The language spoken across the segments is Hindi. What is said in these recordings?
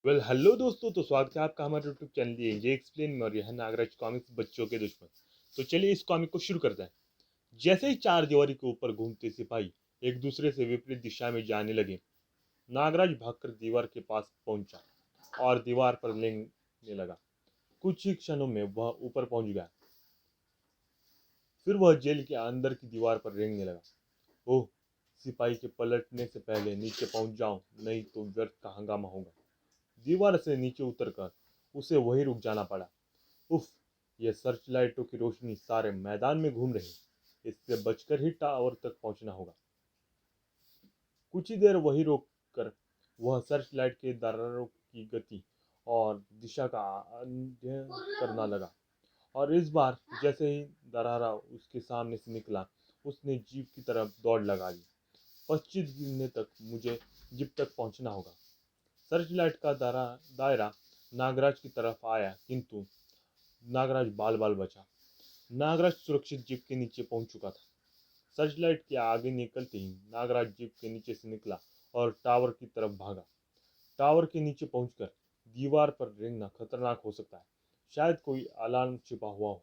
हेलो दोस्तों, तो स्वागत है आपका हमारे यूट्यूब चैनल ये एक्सप्लेन में। और यह नागराज कॉमिक्स बच्चों के दुश्मन। तो चलिए इस कॉमिक को शुरू करते हैं। जैसे ही चार दीवारी के ऊपर घूमते सिपाही एक दूसरे से विपरीत दिशा में जाने लगे, नागराज भागकर दीवार के पास पहुंचा और दीवार पर लेंगने लगा। कुछ ही क्षणों में वह ऊपर पहुंच गया। फिर वह जेल के अंदर की दीवार पर रेंगने लगा। ओह, सिपाही के पलटने से पहले नीचे पहुंच जाऊं, नहीं तो व्यर्थ का हंगामा होगा। दीवार से नीचे उतरकर उसे वहीं रुक जाना पड़ा। उफ, यह सर्च लाइटों की रोशनी सारे मैदान में घूम रही। इससे बचकर ही टावर तक पहुंचना होगा। कुछ ही देर वहीं रोक कर वह सर्च लाइट के दरारों की गति और दिशा का अध्ययन करना लगा। और इस बार जैसे ही दरारा उसके सामने से निकला, उसने जीप की तरफ दौड़ लगा ली। 25 गिनने तक मुझे जीप तक पहुंचना होगा। सर्च लाइट का दायरा नागराज की तरफ आया, किंतु नागराज बाल बाल बचा। नागराज सुरक्षित जीप के नीचे पहुंच चुका था। सर्चलाइट के आगे निकलते ही नागराज जीप के नीचे से निकला और टावर की तरफ भागा। टावर के नीचे पहुंचकर दीवार पर रेंगना खतरनाक हो सकता है। शायद कोई अलार्म छिपा हुआ हो।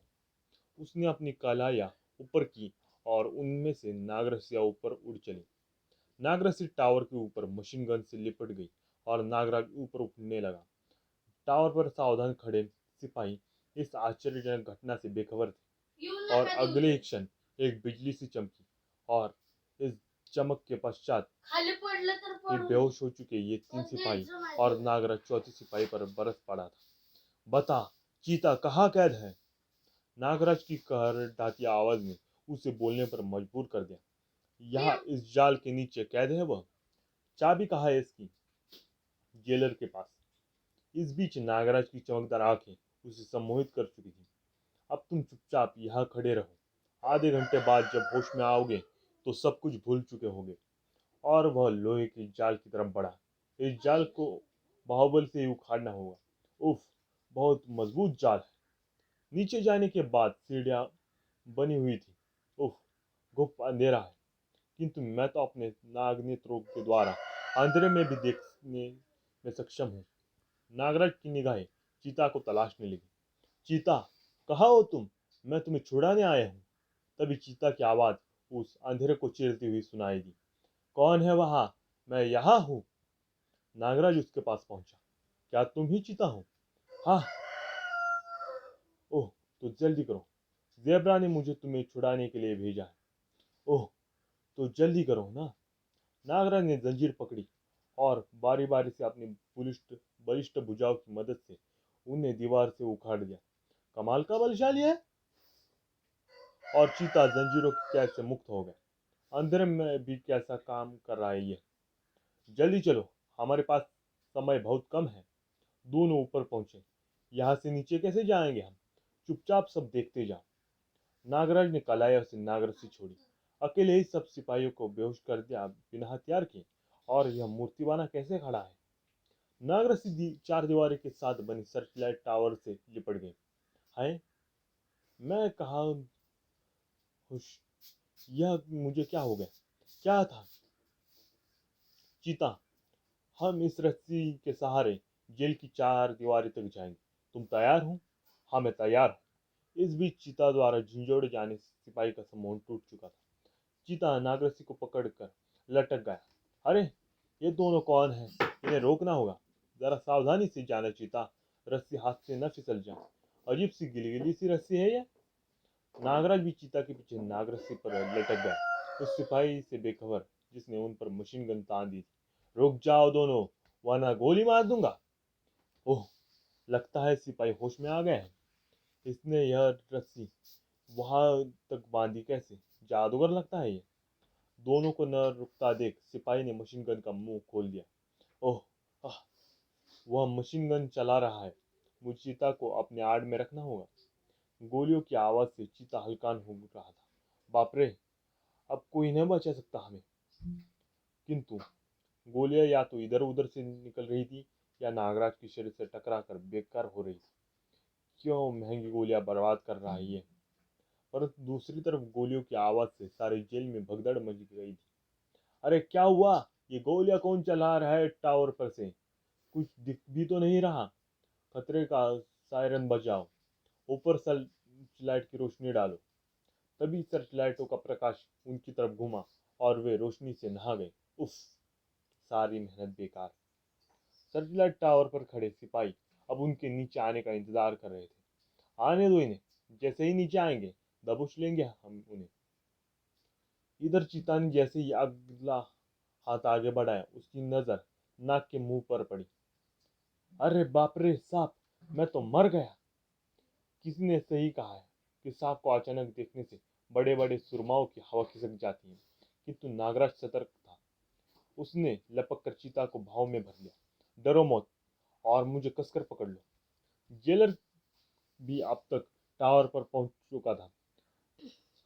उसने अपनी कलाइयां ऊपर की और उनमें से नागरसिया ऊपर उड़ चली। नागरसी टावर के ऊपर मशीन गन से लिपट गई और नागराज ऊपर उठने लगा। टावर पर सावधान खड़े सिपाही इस आश्चर्यजनक घटना से बेखबर थे। और अगले ही क्षण एक बिजली सी चमकी और इस चमक के पश्चात ये बेहोश हो चुके ये तीन सिपाही और नागराज चौथे सिपाही पर बरस पड़ा था। बता, चीता कहाँ कैद है? नागराज की कहरढाती आवाज ने उसे बोलने पर मजबूर कर दिया। यहाँ इस जाल के नीचे कैद है वह। चाबी कहाँ है इसकी? जेलर के पास। इस बीच नागराज की चमकदार आंखें उसे सम्मोहित कर चुकी थी। अब तुम चुपचाप यहाँ खड़े रहो। आधे घंटे बाद जब होश में आओगे तो सब कुछ भूल चुके होंगे। और वह लोहे की जाल की तरफ बढ़ा। इस जाल को बाहुबल से ही उखाड़ना होगा। उफ, बहुत मजबूत जाल है। नीचे जाने के बाद सीढ़ियां बनी हुई थी। उफ, गुप्त अंधेरा है, किंतु मैं तो अपने नागनेत्रों के द्वारा अंधेरे में भी देखने में सक्षम हूँ। नागराज की निगाहें चीता को तलाशने लगी। चीता, कहाँ हो तुम? मैं तुम्हें छुड़ाने आया हूँ। तभी चीता की आवाज उस अंधेरे को चीरती हुई सुनाई दी। कौन है वहां? मैं यहाँ हूँ। नागराज उसके पास पहुंचा। क्या तुम ही चीता हो? हाँ। ओह, तो जल्दी करो। जेब्रा ने मुझे तुम्हें छुड़ाने के लिए भेजा है। ओह, तो जल्दी करो ना। नागराज ने जंजीर पकड़ी और बारी बारी से अपनी बलिष्ठ बलिष्ठ भुजाओं की मदद से उन्हें दीवार से उखाड़ दिया। कमाल का बलशाली है। और चीता जंजीरों की कैद से मुक्त हो गया। अंधेरे में भी कैसा काम कर रहा है ये। जल्दी चलो, हमारे पास समय बहुत कम है। दोनों ऊपर पहुंचे। यहाँ से नीचे कैसे जाएंगे हम? चुपचाप सब देखते जाओ। नागराज ने कलाया से नागरसी छोड़ी। अकेले ही सब सिपाहियों को बेहोश कर दिया बिना हथियार के। और यह मूर्तिवाना कैसे खड़ा है? नागरसी चार दीवारी के साथ बनी सर्चलाइट टावर से लिपट गई। हाय, मैं कहा खुश। यह मुझे क्या हो गया? क्या था? चीता, हम इस रस्सी के सहारे जेल की चार दीवारी तक जाएंगे। तुम तैयार हो? हाँ, मैं तैयार हूँ। इस बीच चीता द्वारा झिंझोड़े जाने से सिपाही का सम्मोहन टूट चुका था। चीता नागरसी को पकड़कर लटक गया। अरे, ये दोनों कौन हैं? इन्हें रोकना होगा। जरा सावधानी से जाना चीता, रस्सी हाथ से न फिसल जाए। अजीब सी गिली सी रस्सी है ये। नागराज भी चीता के पीछे नागरस्सी पर लटक गया, उस सिपाही से बेखबर जिसने उन पर मशीन गन तान दी थी। रुक जाओ दोनों, वरना गोली मार दूंगा। ओह, लगता है सिपाही होश में आ गए हैं। इसने यह रस्सी वहां तक बांधी कैसे? जादूगर लगता है ये। दोनों को न रुकता देख सिपाही ने मशीन गन का मुंह खोल दिया। ओह, आह, वह मशीन गन चला रहा है। मुझे चीता को अपने आड़ में रखना होगा। गोलियों की आवाज से चीता हलकान हो रहा था। बाप रे, अब कोई नहीं बचा सकता हमें। किंतु गोलियां या तो इधर उधर से निकल रही थी या नागराज के शरीर से टकरा कर बेकार हो रही थी। क्यों महंगी गोलियां बर्बाद कर रहा है ये? परंतु दूसरी तरफ गोलियों की आवाज से सारे जेल में भगदड़ मच गई थी। अरे क्या हुआ? ये गोलियां कौन चला रहा है टावर पर से? कुछ दिख भी तो नहीं रहा। खतरे का सायरन बजाओ, ऊपर सर्च लाइट की रोशनी डालो। तभी सर्च लाइटों का प्रकाश उनकी तरफ घुमा और वे रोशनी से नहा गए। उफ, सारी मेहनत बेकार। सर्च लाइट टावर पर खड़े सिपाही अब उनके नीचे आने का इंतजार कर रहे थे। आने दो इन्हें, जैसे ही नीचे आएंगे दबोच लेंगे हम उन्हें। इधर चीता ने जैसे ही अगला हाथ आगे बढ़ाया, उसकी नजर नाक के मुंह पर पड़ी। अरे बाप रे सांप, मैं तो मर गया। किसी ने सही कहा है कि सांप को अचानक देखने से बड़े बड़े सुरमाओं की हवा खिसक जाती है, किंतु नागराज सतर्क था। उसने लपक कर चीता को भाव में भर लिया। डरो मत और मुझे कसकर पकड़ लो। जेलर भी अब तक टावर पर पहुंच चुका था।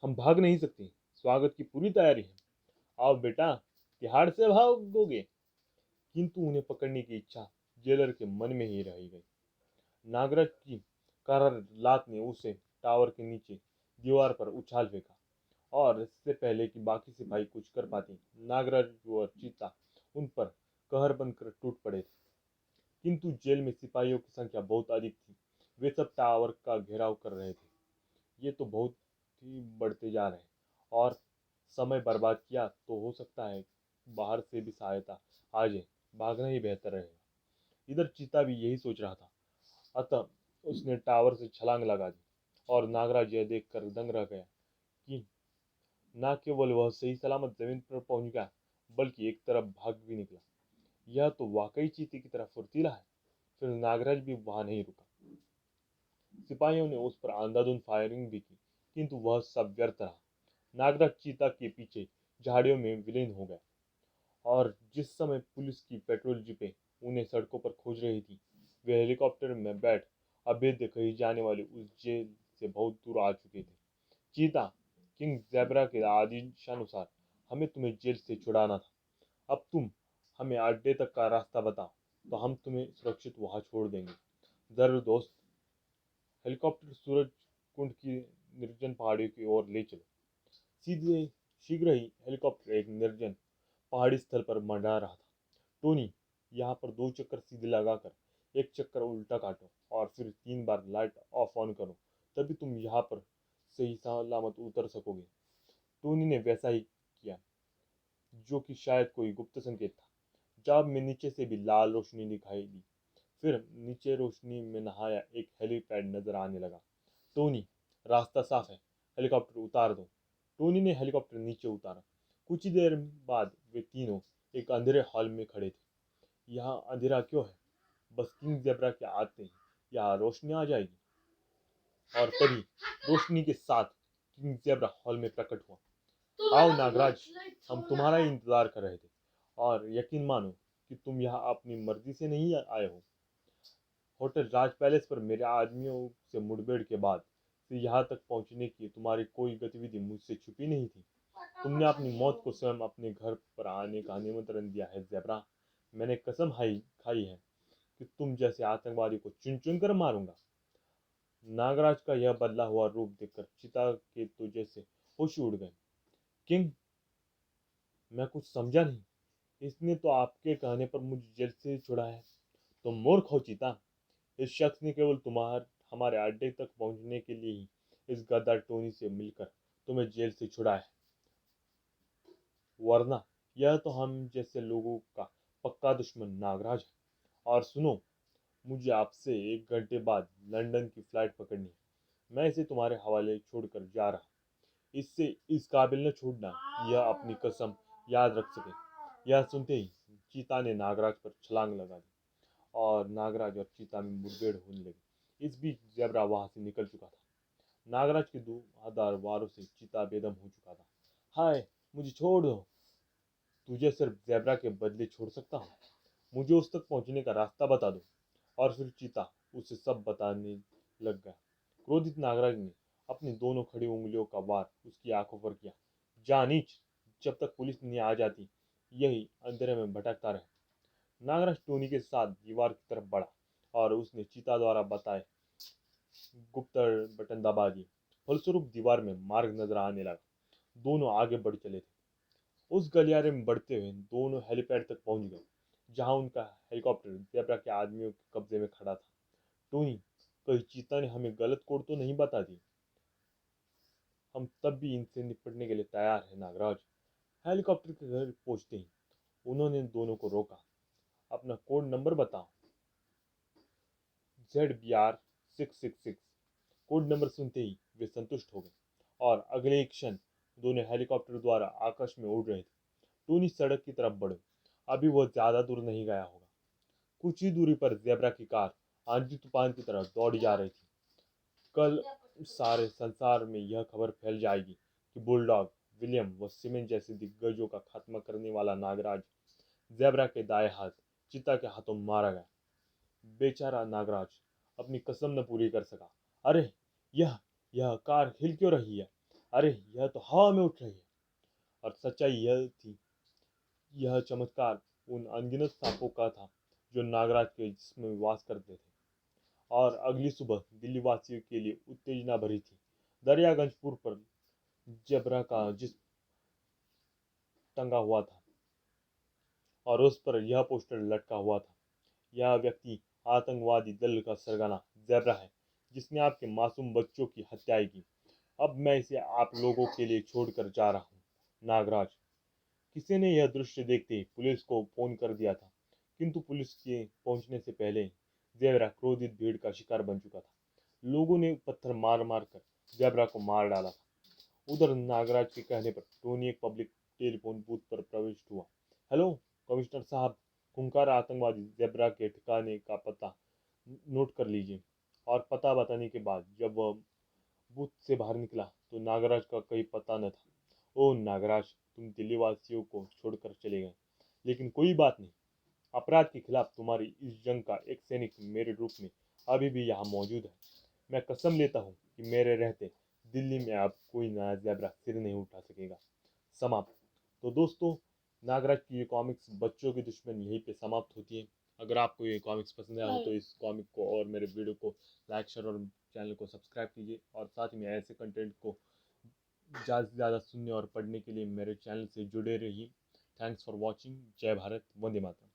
हम भाग नहीं सकते, स्वागत की पूरी तैयारी है। आओ बेटा, तिहाड़ से भागोगे? किंतु उन्हें पकड़ने की इच्छा जेलर के मन में ही रह गई। नागराज की करार लात ने उसे टावर के नीचे दीवार पर उछाल फेंका, और इससे पहले कि बाकी सिपाही कुछ कर पाते, नागराज और चीता उन पर कहर बनकर टूट पड़े थे। किंतु जेल में सिपाहियों की संख्या बहुत अधिक थी। वे सब टावर का घेराव कर रहे थे। ये तो बहुत ही बढ़ते जा रहे हैं, और समय बर्बाद किया तो हो सकता है बाहर से भी सहायता आ जाए। भागना ही बेहतर रहेगा। इधर चीता भी यही सोच रहा था। अतः उसने टावर से छलांग लगा दी, और नागराज यह देखकर दंग रह गया कि न केवल वह सही सलामत जमीन पर पहुंच गया, बल्कि एक तरफ भाग भी निकला। यह तो वाकई चीते की तरह फुर्तीला है। फिर नागराज भी वहां नहीं रुका। सिपाहियों ने उस पर अंधाधुंध फायरिंग भी की, किंतु वह सब व्यर्थ रहा। नागराज चीता के पीछे झाड़ियों में विलीन हो गया। और जिस समय पुलिस की पेट्रोल जीपें उन्हें सड़कों पर खोज रही थी, वे हेलीकॉप्टर में बैठ अभेद्य कही जाने वाली उस जेल से बहुत दूर आ चुके थे। चीता, किंग ज़ेब्रा के आदेशानुसार हमें तुम्हें जेल से छुड़ाना था। अब तुम हमें अड्डे तक का रास्ता बताओ, तो हम तुम्हें सुरक्षित वहां छोड़ देंगे। जरूर दोस्त। हेलीकॉप्टर सूरज कुंड की निर्जन पहाड़ियों की ओर ले चलो। सीधे शीघ्र ही हेलीकॉप्टर एक निर्जन पहाड़ी स्थल पर मंडरा रहा था। टोनी, यहाँ पर 2 चक्कर सीधे लगाकर 1 चक्कर उल्टा काटो, और फिर 3 बार लाइट ऑफ ऑन करो, तभी तुम यहाँ पर सही सलामत उतर सकोगे। टोनी ने वैसा ही किया, जो कि शायद कोई गुप्त संकेत था। जब में नीचे से भी लाल रोशनी दिखाई दी। फिर नीचे रोशनी में नहाया एक हेलीपैड नजर आने लगा। टोनी, रास्ता साफ है, हेलीकॉप्टर उतार दो। टोनी ने हेलीकॉप्टर नीचे उतारा। कुछ ही देर बाद वे तीनों एक अंधेरे हॉल में खड़े थे। यहाँ अंधेरा क्यों है? बस किंग ज़ेब्रा के आते ही यहाँ रोशनी आ जाएगी। और तभी रोशनी के साथ किंग ज़ेब्रा हॉल में प्रकट हुआ। आओ नागराज, हम तुम्हारा ही इंतजार कर रहे थे, और यकीन मानो कि तुम यहाँ अपनी मर्जी से नहीं आए हो। होटल राज पैलेस पर मेरे आदमियों से मुठभेड़ के बाद से यहाँ तक पहुँचने की तुम्हारी कोई गतिविधि मुझसे छुपी नहीं थी। तुमने अपनी मौत को स्वयं अपने घर पर आने का निमंत्रण दिया है ज़ेब्रा। मैंने कसम खाई है कि तुम जैसे आतंकवादी को चुन चुन कर मारूंगा। नागराज का यह बदला हुआ रूप देखकर चिता के तो जैसे होश उड़ गए। किंग, मैं कुछ समझा नहीं। इसने तो आपके कहने पर मुझे जेल से छुड़ा है। तुम मूर्ख हो चीता। इस शख्स ने केवल तुम्हारे हमारे अड्डे तक पहुंचने के लिए ही इस गद्दार टोनी से मिलकर तुम्हें जेल से छुड़ा है, वरना यह तो हम जैसे लोगों का पक्का दुश्मन नागराज है। और सुनो, मुझे आपसे 1 घंटे बाद लंदन की फ्लाइट पकड़नी है। मैं इसे तुम्हारे हवाले छोड़कर जा रहा। इससे इस काबिल न छूटना, यह अपनी कसम याद रख सके। यह सुनते ही चीता ने नागराज पर छलांग लगा दी, और नागराज और चीता में मुठभेड़ होने लगी। इस बीच ज़ेब्रा वहां से निकल चुका था। नागराज के धुआंधार वारों से चीता बेदम हो चुका था। हाय, मुझे छोड़ दो। तुझे सिर्फ ज़ेब्रा के बदले छोड़ सकता हूँ। मुझे उस तक पहुंचने का रास्ता बता दो। और फिर चीता उसे सब बताने लग गया। क्रोधित नागराज ने अपनी दोनों खड़ी उंगलियों का वार उसकी आंखों पर किया। जा नीच, जब तक पुलिस नहीं आ जाती यही अंधेरे में भटकता रहे। नागराज टोनी के साथ दीवार की तरफ बढ़ा, और उसने चीता द्वारा बताए गुप्त बटन दबा दिए। फलस्वरूप दीवार में मार्ग नजर आने लगा। दोनों आगे बढ़ चले थे। उस गलियारे में बढ़ते हुए दोनों हेलीपैड तक पहुंच गए। जहां उनका हेलीकॉप्टर ज़ेब्रा के आदमियों के कब्जे में खड़ा था। टोनी, कहीं चीता ने हमें गलत कोड तो नहीं बता दी? हम तब भी इनसे निपटने के लिए तैयार हैं नागराज। हेलीकॉप्टर के घर पहुंचते ही उन्होंने दोनों को रोका। अपना कोड नंबर बताओ। ZBR 666। कोड नंबर सुनते ही वे संतुष्ट हो गए और अगले ही क्षण दोनों हेलीकॉप्टर द्वारा आकाश में उड़ रहे थे। टोनी सड़क की तरफ बढ़े। अभी वह ज्यादा दूर नहीं गया होगा। कुछ ही दूरी पर ज़ेब्रा की कार आंधी तूफान की तरह दौड़ी जा रही थी। कल सारे संसार में यह खबर फैल जाएगी कि बुलडॉग विलियम व सिमेंट जैसे दिग्गजों का खात्मा करने वाला नागराज ज़ेब्रा के दाएं हाथ चीता के हाथों मारा गया। बेचारा नागराज अपनी कसम न पूरी कर सका। अरे, यह यह कार हिल क्यों रही है? अरे, यह तो हवा में उठ रही है। और सच्चाई यह थी, यह चमत्कार उन अनगिनत सांपों का था जो नागराज के जिस्म में वास करते थे। और अगली सुबह दिल्ली वासियों के लिए उत्तेजना भरी थी। दरियागंज पुल पर ज़ेब्रा का जिस्म टंगा हुआ था और उस पर यह पोस्टर लटका हुआ था, यह व्यक्ति आतंकवादी दल का सरगना ज़ेब्रा है जिसने आपके मासूम बच्चों की हत्याएं की। अब मैं इसे आप लोगों के लिए छोड़कर जा रहा हूँ नागराज। किसी ने यह दृश्य देखते ही पुलिस को फोन कर दिया था, किंतु पुलिस के पहुंचने से पहले ज़ेब्रा क्रोधित भीड़ का शिकार बन चुका था। लोगों ने पत्थर मार मार कर ज़ेब्रा को मार डाला था। उधर नागराज के कहने पर टोनी एक पब्लिक टेलीफोन बूथ पर प्रविष्ट हुआ। हेलो कमिश्नर साहब, खूंखार आतंकवादी ज़ेब्रा के ठिकाने का पता नोट कर लीजिए। और पता बताने के बाद जब वह बूथ से बाहर निकला तो नागराज का कोई पता न था। ओह नागराज, तुम दिल्ली वासियों को छोड़कर चले गए, लेकिन कोई बात नहीं। अपराध के खिलाफ तुम्हारी इस जंग का एक सैनिक मेरे रूप में अभी भी यहाँ मौजूद है। मैं कसम लेता हूँ कि मेरे रहते दिल्ली में अब कोई नया ज़ेब्रा सिर नहीं उठा सकेगा। समाप्त। तो दोस्तों, नागराज की ये कॉमिक्स बच्चों की दुश्मन यहीं पे समाप्त होती है। अगर आपको ये कॉमिक्स पसंद आया हो तो इस कॉमिक को और मेरे वीडियो को लाइक शेयर और चैनल को सब्सक्राइब कीजिए। और साथ में ऐसे कंटेंट को ज़्यादा से ज़्यादा सुनने और पढ़ने के लिए मेरे चैनल से जुड़े रहिए। Thanks for watching. जय भारत, वंदे मातरम।